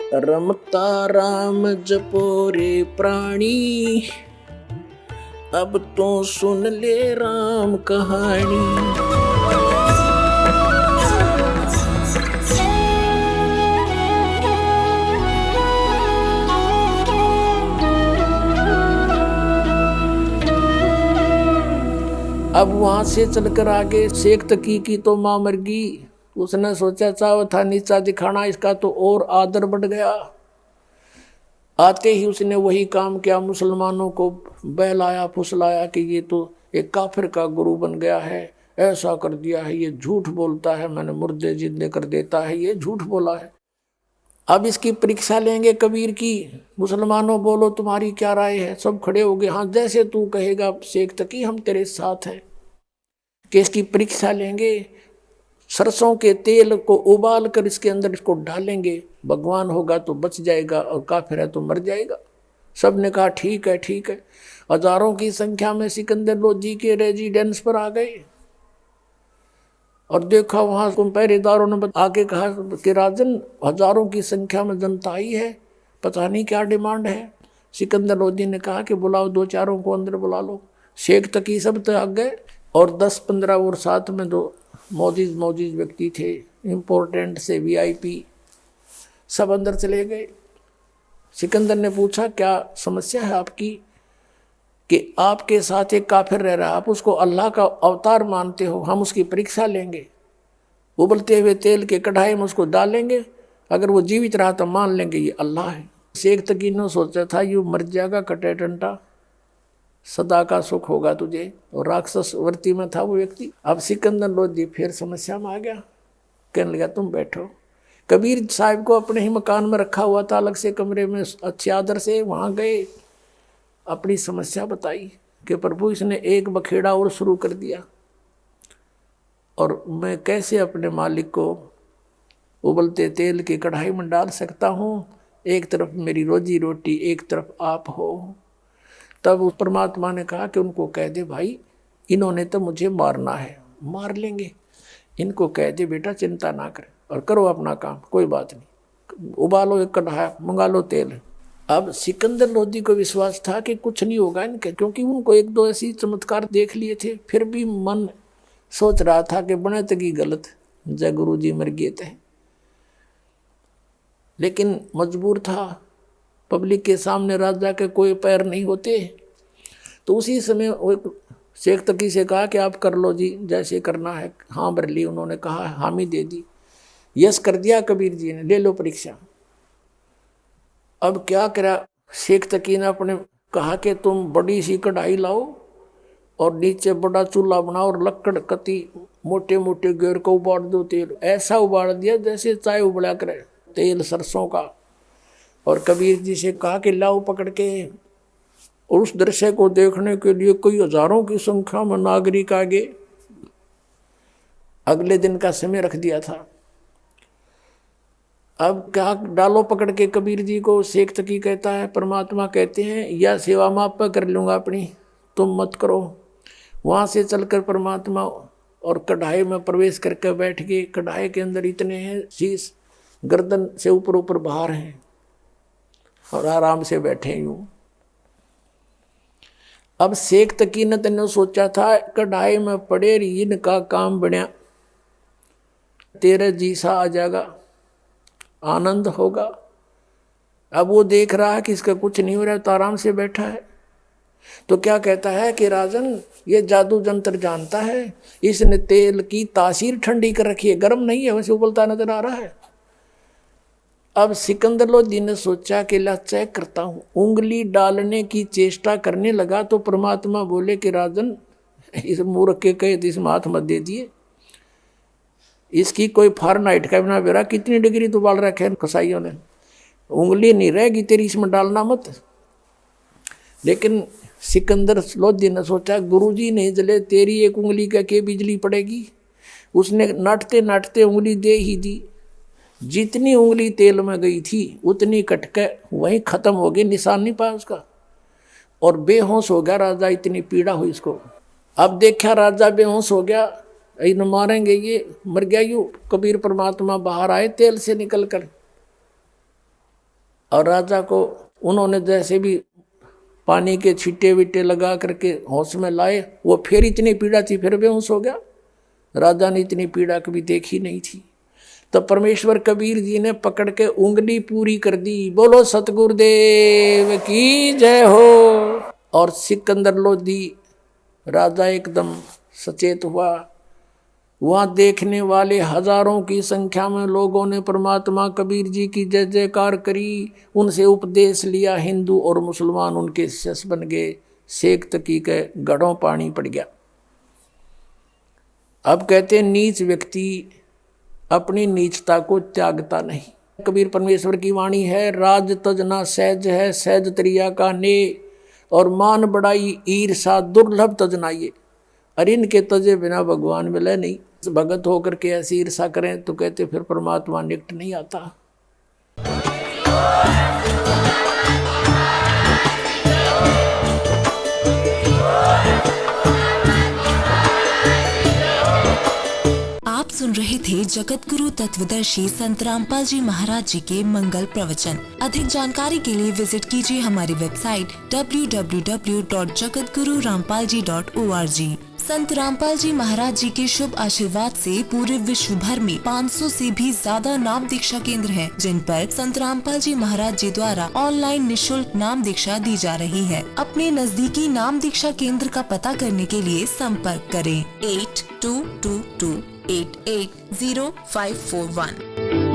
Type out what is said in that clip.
रमता राम जपो रे प्राणी, अब तो सुन ले राम कहानी। अब वहां से चलकर आगे शेख तकी की तो मां मर गई। उसने सोचा चाव था नीचा दिखाना, इसका तो और आदर बढ़ गया। आते ही उसने वही काम किया, मुसलमानों को बहलाया फुसलाया कि ये तो एक काफिर का गुरु बन गया है, ऐसा कर दिया है, ये झूठ बोलता है, मैंने मुर्दे जिंदे कर देता है, ये झूठ बोला है। अब इसकी परीक्षा लेंगे कबीर की। मुसलमानों बोलो तुम्हारी क्या राय है। सब खड़े हो गए, हाँ जैसे तू कहेगा शेख तकी हम तेरे साथ हैं। कि इसकी परीक्षा लेंगे, सरसों के तेल को उबाल कर इसके अंदर इसको डालेंगे, भगवान होगा तो बच जाएगा और काफिर है तो मर जाएगा। सब ने कहा ठीक है ठीक है। हजारों की संख्या में सिकंदर लोधी के रेजिडेंस पर आ गए और देखा वहां पहरेदारों ने आके कहा कि राजन हजारों की संख्या में जनता आई है, पता नहीं क्या डिमांड है। सिकंदर लोधी ने कहा कि बुलाओ, दो चारों को अंदर बुला लो। शेख तकी सब तो आ गए और 10-15 और साथ में दो मौजूद व्यक्ति थे, इम्पोर्टेंट से वीआईपी, सब अंदर चले गए। सिकंदर ने पूछा क्या समस्या है आपकी, कि आपके साथ एक काफिर रह रहा है, आप उसको अल्लाह का अवतार मानते हो, हम उसकी परीक्षा लेंगे, उबलते हुए तेल के कढ़ाई में उसको डालेंगे, अगर वो जीवित रहा तो मान लेंगे ये अल्लाह है। शेख तकी ने सोचा था यूँ मर जाएगा कटे टंटा, सदा का सुख होगा तुझे, और राक्षस वर्ती में था वो व्यक्ति। अब सिकंदर लोधी फिर समस्या में आ गया, कहने लगा तुम बैठो। कबीर साहब को अपने ही मकान में रखा हुआ था, अलग से कमरे में अच्छे आदर से, वहाँ गए, अपनी समस्या बताई कि प्रभु इसने एक बखेड़ा और शुरू कर दिया और मैं कैसे अपने मालिक को उबलते तेल की कढ़ाई में डाल सकता हूँ, एक तरफ मेरी रोजी रोटी, एक तरफ आप हो। तब उस परमात्मा ने कहा कि उनको कह दे भाई, इन्होंने तो मुझे मारना है, मार लेंगे, इनको कह दे बेटा चिंता ना करे और करो अपना काम, कोई बात नहीं, उबालो एक कढ़ाई, मंगा लो तेल। अब सिकंदर लोधी को विश्वास था कि कुछ नहीं होगा इनके, क्योंकि उनको एक दो ऐसी चमत्कार देख लिए थे। फिर भी मन सोच रहा था कि बने तकी गलत, जय गुरु जी मर गए थे, लेकिन मजबूर था, पब्लिक के सामने राजा के कोई पैर नहीं होते। तो उसी समय वो शेख तकी से कहा कि आप कर लो जी, जैसे करना है। हाँ भर ली, उन्होंने कहा हामी दे दी, यस कर दिया कबीर जी ने, ले लो परीक्षा। अब क्या करा, शेख तकी ने अपने कहा कि तुम बड़ी सी कढ़ाई लाओ और नीचे बड़ा चूल्हा बनाओ और लकड़ कती मोटे मोटे घेर को उबाल दो तेल। ऐसा उबाल दिया जैसे चाय उबला करे तेल सरसों का। और कबीर जी से कहा कि लाओ पकड़ के। और उस दृश्य को देखने के लिए कई हजारों की संख्या में नागरिक आगे। अगले दिन का समय रख दिया था। अब क्या डालो पकड़ के कबीर जी को। शेख तकी कहता है, परमात्मा कहते हैं या सेवा मैं आप कर लूँगा अपनी, तुम मत करो। वहाँ से चलकर परमात्मा और कढ़ाई में प्रवेश करके बैठ गए। कढ़ाई के अंदर इतने हैं, शीश गर्दन से ऊपर ऊपर बाहर हैं और आराम से बैठे यूं। अब शेख तकी ने तेने सोचा था कढ़ाई में पड़े इनका काम बना, तेरे जी सा आ जाएगा, आनंद होगा। अब वो देख रहा है कि इसका कुछ नहीं हो रहा है, तो आराम से बैठा है। तो क्या कहता है कि राजन ये जादू जंतर जानता है, इसने तेल की तासीर ठंडी कर रखी है, गर्म नहीं है, वैसे उबलता नजर आ रहा है। अब सिकंदर लोधी ने सोचा कि ला चेक करता हूँ, उंगली डालने की चेष्टा करने लगा तो परमात्मा बोले कि राजन इस मूर्ख के कहे तो इसमें हाथ मत दे दिए, इसकी कोई फारेनहाइट का बिना बेरा कितनी डिग्री तो बाल रखे कसाईयों ने, उंगली नहीं रहेगी तेरी, इसमें डालना मत। लेकिन सिकंदर लोधी ने सोचा गुरुजी नहीं जले, तेरी एक उंगली का के बिजली पड़ेगी। उसने नाटते नाटते उंगली दे ही दी। जितनी उंगली तेल में गई थी उतनी कटके वहीं खत्म हो गई, निशान नहीं पाया उसका, और बेहोश हो गया राजा। इतनी पीड़ा हुई इसको। अब देखा राजा बेहोश हो गया, इन मारेंगे, ये मर गया। यू कबीर परमात्मा बाहर आए तेल से निकल कर, और राजा को उन्होंने जैसे भी पानी के छींटे विटे लगा करके होश में लाए, वो फिर इतनी पीड़ा थी, फिर बेहोश हो गया। राजा ने इतनी पीड़ा कभी देखी नहीं थी। तो परमेश्वर कबीर जी ने पकड़ के उंगली पूरी कर दी, बोलो सतगुरुदेव की जय हो। और सिकंदर लोधी राजा एकदम सचेत हुआ। वहाँ देखने वाले हजारों की संख्या में लोगों ने परमात्मा कबीर जी की जय जयकार करी, उनसे उपदेश लिया। हिंदू और मुसलमान उनके शिष्य बन गए। शेख तकी के गढ़ों पानी पड़ गया। अब कहते नीच व्यक्ति अपनी नीचता को त्यागता नहीं। कबीर परमेश्वर की वाणी है, राज तजना सहज है, सहज त्रिया का ने, और मान बढ़ाई ईर्षा दुर्लभ तजनाइए। अरे इनके तजे बिना भगवान मिले नहीं। भगत होकर के ऐसी ईर्षा करें तो कहते फिर परमात्मा निकट नहीं आता। आप सुन रहे थे जगत गुरु तत्वदर्शी संत रामपाल जी महाराज जी के मंगल प्रवचन। अधिक जानकारी के लिए विजिट कीजिए हमारी वेबसाइट www.jagatgururampalji.org। संत रामपाल जी महाराज जी के शुभ आशीर्वाद से पूरे विश्व भर में 500 से भी ज्यादा नाम दीक्षा केंद्र हैं, जिन पर संत रामपाल जी महाराज जी द्वारा ऑनलाइन निशुल्क नाम दीक्षा दी जा रही है। अपने नजदीकी नाम दीक्षा केंद्र का पता करने के लिए संपर्क करें 8222880541।